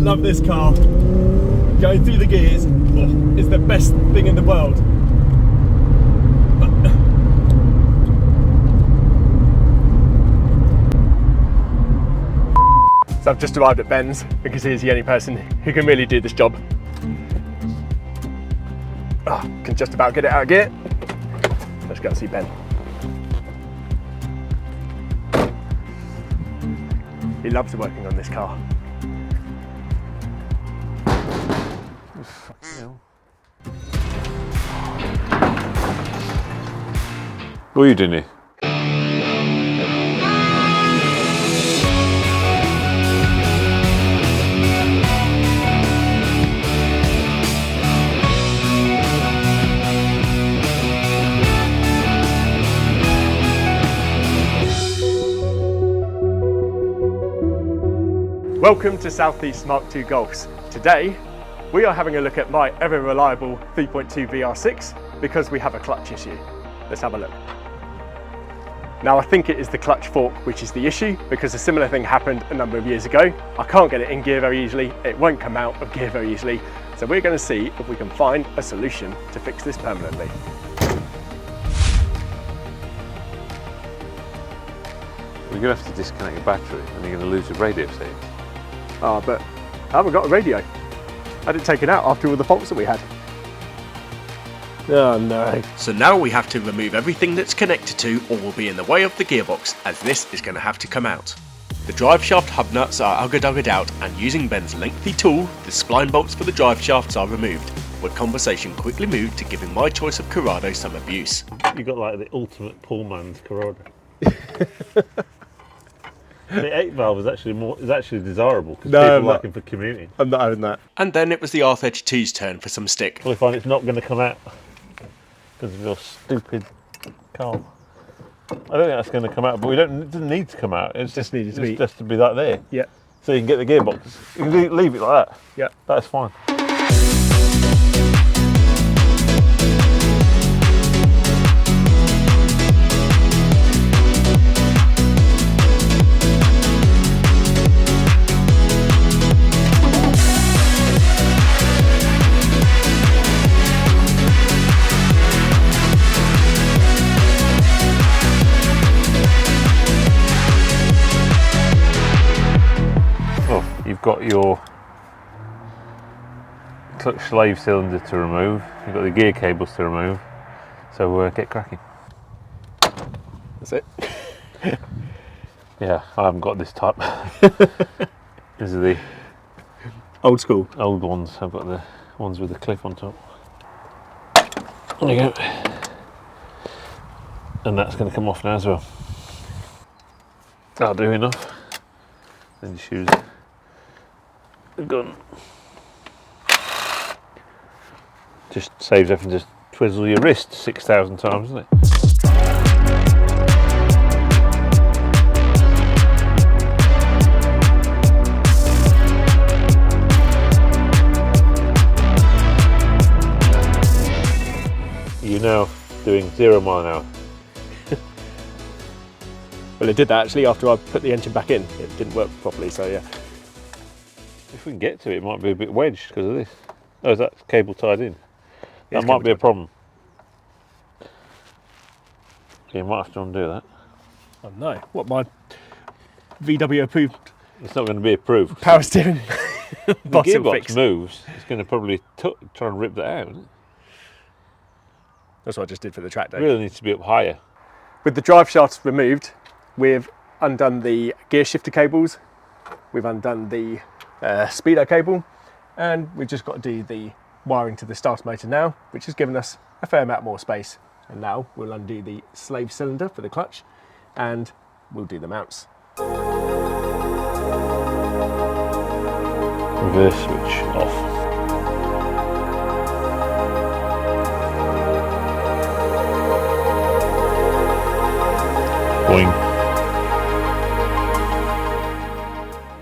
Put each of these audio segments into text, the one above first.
love this car. Going through the gears is the best thing in the world. So I've just arrived at Ben's because he's the only person who can really do this job. Can just about get it out of gear. Let's go and see Ben. He loves working on this car. What are you doing here? Welcome to Southeast Mk2 Golfs. Today, we are having a look at my ever reliable 3.2 VR6 because we have a clutch issue. Let's have a look. Now, I think it is the clutch fork which is the issue because a similar thing happened a number of years ago. I can't get it in gear very easily. It won't come out of gear very easily. So we're going to see if we can find a solution to fix this permanently. We're going to have to disconnect your battery and you're going to lose your radio stage. But I haven't got a radio. I didn't take it out after all the faults that we had. Oh no. So now we have to remove everything that's connected to or will be in the way of the gearbox, as this is going to have to come out. The drive shaft hub nuts are ugger-duggered out, and using Ben's lengthy tool, the spline bolts for the drive shafts are removed, where conversation quickly moved to giving my choice of Corrado some abuse. You got like the ultimate poor man's Corrado. The 8 valve is actually desirable because people are looking for commuting. I'm not having that. And then it was the R32's turn for some stick. We find it's not going to come out because of your stupid car. I don't think that's going to come out, but it doesn't need to come out. It's just needed to be like there. Yeah. So you can get the gearbox. You can leave it like that. Yeah. That's fine. You've got your clutch slave cylinder to remove, you've got the gear cables to remove, so get cracking. That's it? Yeah, I haven't got this type. These are the old school. Old ones. I've got the ones with the clip on top. There you go. And that's going to come off now as well. That'll do enough. Then your shoes. Gun. Just saves having to twizzle your wrist 6,000 times, doesn't it? You're now doing 0 mile an hour. Well, it did that actually after I put the engine back in. It didn't work properly, so yeah. If we can get to it, it might be a bit wedged because of this. Oh, is that cable tied in? That might be a problem. So you might have to undo that. Oh no, what, my VW approved? It's not going to be approved. Power steering. The gearbox moves, it's going to probably try and rip that out, isn't it? That's what I just did for the track day. It really needs to be up higher. With the drive shafts removed, we've undone the gear shifter cables, we've undone the speedo cable, and we've just got to do the wiring to the starter motor now, which has given us a fair amount more space. And now we'll undo the slave cylinder for the clutch and we'll do the mounts. Reverse switch off. Boing.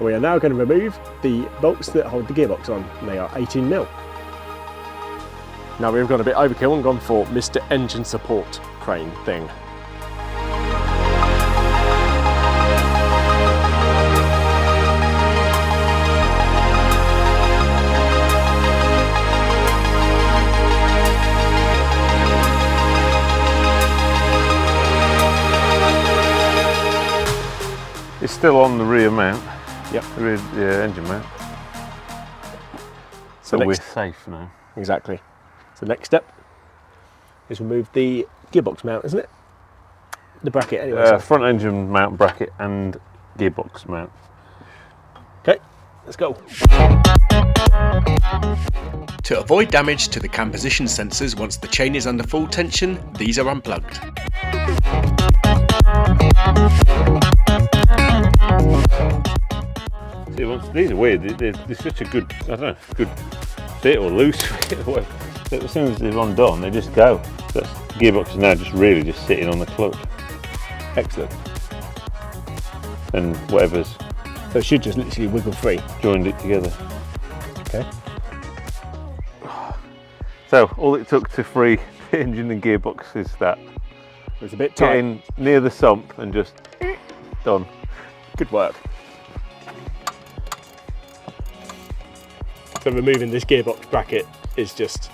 We are now going to remove the bolts that hold the gearbox on. They are 18mm. Now we've gone a bit overkill and gone for Mr. Engine Support crane thing. It's still on the rear mount. Yep. The rear engine mount. So we're safe now. Exactly. So next step is remove the gearbox mount, isn't it? The bracket anyway. Front engine mount bracket and gearbox mount. Okay, let's go. To avoid damage to the cam position sensors once the chain is under full tension, these are unplugged. See, these are weird. They're such a good, I don't know, good fit or loose fit. As soon as they're undone, they just go. So the gearbox is now just really just sitting on the clutch. Excellent. And whatever's So it should just literally wiggle free. Joined it together. Okay. So all it took to free the engine and gearbox is that. It was a bit tight. Getting near the sump and just done. Good work. So removing this gearbox bracket is just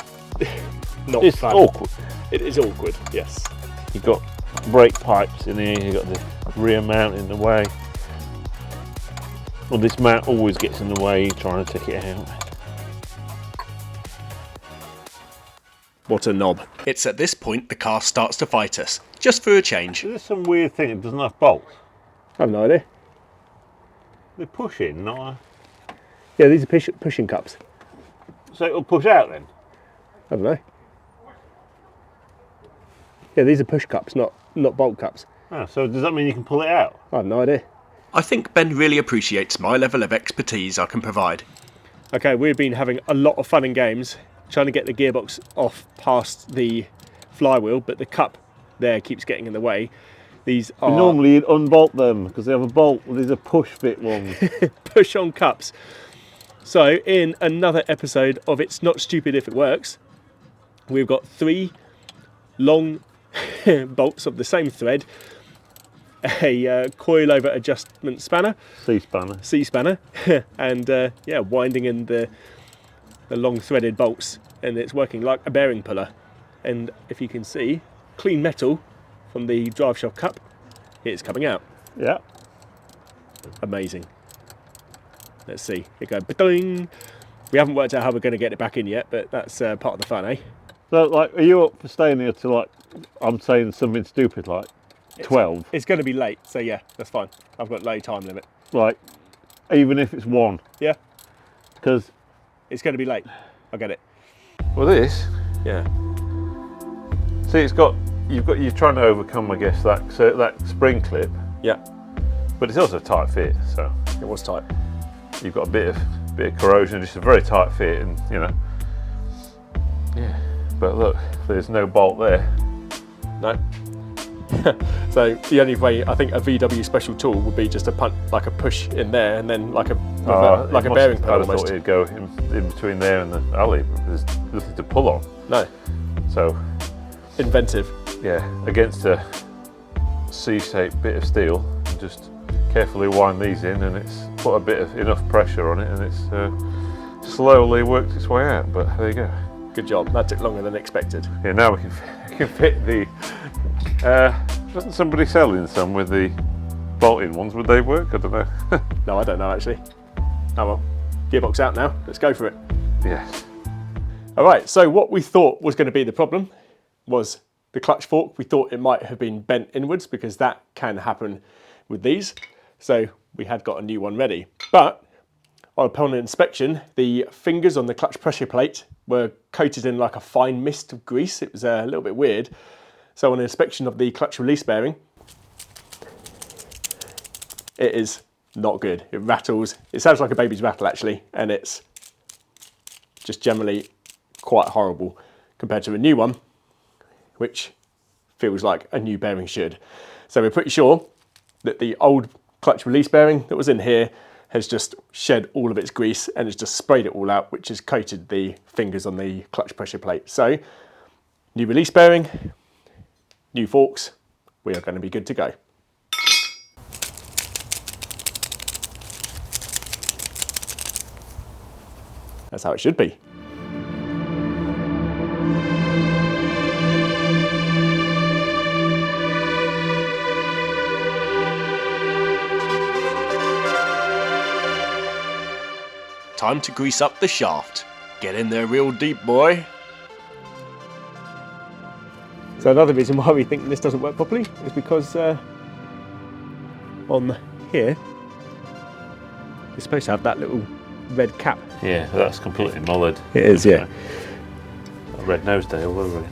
not It's fun. awkward. It is awkward, yes. You've got brake pipes in here, you've got the rear mount in the way. Well, this mount always gets in the way trying to take it out. What a knob. It's at this point the car starts to fight us, just for a change. Is there some weird thing? It doesn't have bolts. I have no idea. They push in, not. Yeah, these are pushing cups. So it'll push out then. I don't know. Yeah, these are push cups, not bolt cups. Oh, so does that mean you can pull it out? I have no idea. I think Ben really appreciates my level of expertise I can provide. Okay, we've been having a lot of fun and games trying to get the gearbox off past the flywheel, but the cup there keeps getting in the way. These are Normally you'd unbolt them because they have a bolt. Well, these are push fit ones. push on cups. So in another episode of It's Not Stupid If It Works, we've got 3 long bolts of the same thread, a coilover adjustment spanner, C-spanner, and yeah, winding in the long threaded bolts, and it's working like a bearing puller. And if you can see, clean metal from the drive shaft cup, it's coming out. Yeah. Amazing. Let's see. It goes ba-ding. We haven't worked out how we're going to get it back in yet, but that's part of the fun, eh? So, like, are you up for staying here till, like, I'm saying something stupid, like 12? It's going to be late, so yeah, that's fine. I've got low time limit. Like, even if it's 1? Yeah. Because it's going to be late. I get it. Well, this. Yeah. See, you're trying to overcome, I guess, that spring clip. Yeah. But it's also a tight fit, so it was tight. You've got a bit of corrosion, just a very tight fit, and you know. Yeah. But look, there's no bolt there. No. So the only way I think a VW special tool would be just a push in there, and then like a bearing pull I almost. thought it'd go in between there and the alley. There's nothing to pull on. No. So inventive. Yeah, against a C-shaped bit of steel, just carefully wind these in, and it's put enough pressure on it, and it's slowly worked its way out. But there you go. Good job. That took longer than expected. Yeah, now we can fit the. Wasn't somebody selling some with the bolt-in ones? Would they work? I don't know. No, I don't know actually. Oh well. Gearbox out now. Let's go for it. Yes. All right. So what we thought was going to be the problem was the clutch fork. We thought it might have been bent inwards because that can happen with these. So we had got a new one ready. But upon inspection, the fingers on the clutch pressure plate were coated in like a fine mist of grease. It was a little bit weird. So on inspection of the clutch release bearing, it is not good. It rattles. It sounds like a baby's rattle actually, and it's just generally quite horrible compared to a new one, which feels like a new bearing should. So we're pretty sure that the old clutch release bearing that was in here has just shed all of its grease and has just sprayed it all out, which has coated the fingers on the clutch pressure plate. So new release bearing, new forks, we are going to be good to go. That's how it should be. time to grease up the shaft. Get in there real deep, boy. So another reason why we think this doesn't work properly is because on here it's supposed to have that little red cap. Yeah, that's completely mullered. It is, yeah. A red nose day all over it.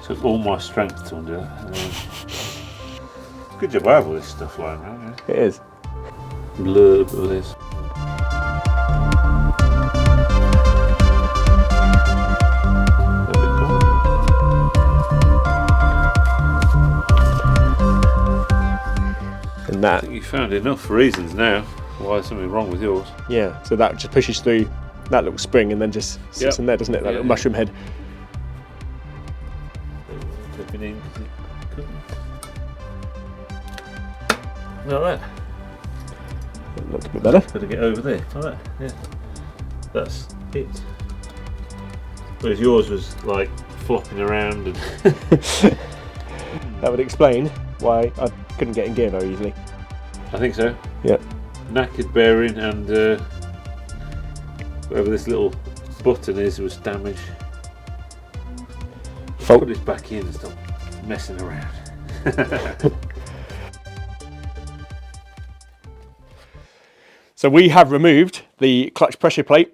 Took all my strength to undo that. Good job I have all this stuff lying around. It is. Blur, bliss. And that, I think you found enough reasons now why there's something wrong with yours. yeah, so that just pushes through that little spring and then just sits in there, doesn't it? That little mushroom head. Clipping in because it couldn't. Like that. Looks a bit better. Got to get over there. Like that. Yeah. That's it. Whereas yours was like flopping around and That would explain why I couldn't get in gear very easily. I think so. Yeah. Knackered bearing and whatever this little button is was damaged. Put this back in and stop messing around. So we have removed the clutch pressure plate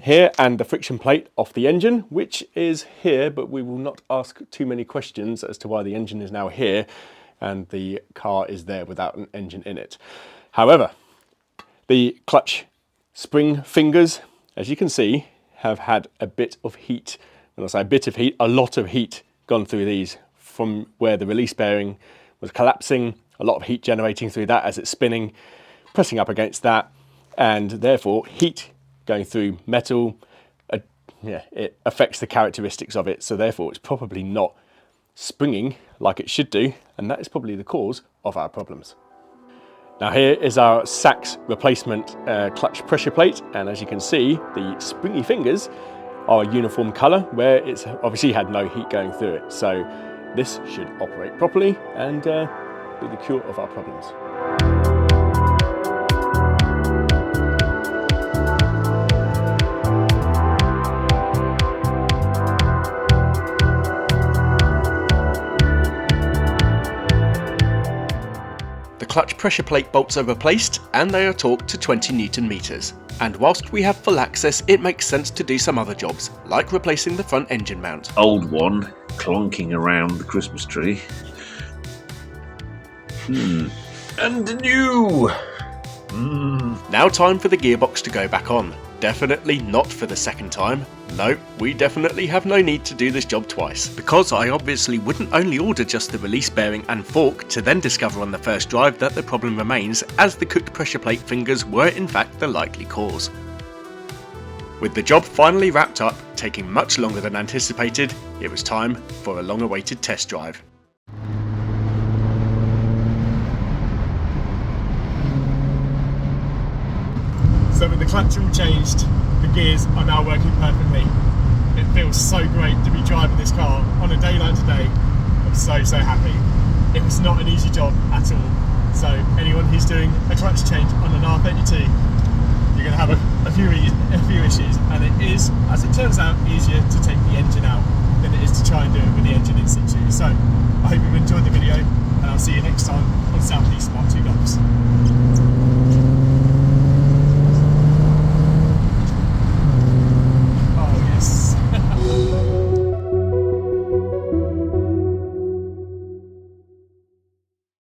here and the friction plate off the engine, which is here, but we will not ask too many questions as to why the engine is now here and the car is there without an engine in it. However, the clutch spring fingers, as you can see, have had a bit of heat. When I say a bit of heat, a lot of heat gone through these from where the release bearing was collapsing, a lot of heat generating through that as it's spinning, pressing up against that, and therefore heat going through metal, it affects the characteristics of it, so therefore it's probably not springing like it should do, and that is probably the cause of our problems. Now here is our Sachs replacement clutch pressure plate, and as you can see, the springy fingers are a uniform colour where it's obviously had no heat going through it, so this should operate properly and be the cure of our problems. The clutch pressure plate bolts are replaced and they are torqued to 20 Newton meters. And whilst we have full access, it makes sense to do some other jobs, like replacing the front engine mount. Old one clonking around the Christmas tree. And new. Now time for the gearbox to go back on. Definitely not for the second time. No, we definitely have no need to do this job twice, because I obviously wouldn't only order just the release bearing and fork to then discover on the first drive that the problem remains, as the cooked pressure plate fingers were in fact the likely cause. With the job finally wrapped up, taking much longer than anticipated, it was time for a long-awaited test drive. So with the clutch all changed, the gears are now working perfectly. It feels so great to be driving this car on a day like today. I'm so happy. It was not an easy job at all. So anyone who's doing a clutch change on an R32, you're going to have a few issues, and it is, as it turns out, easier to take the engine out than it is to try and do it with the engine in situ. So I hope you've enjoyed the video, and I'll see you next time on Southeast Mk2 Golfs.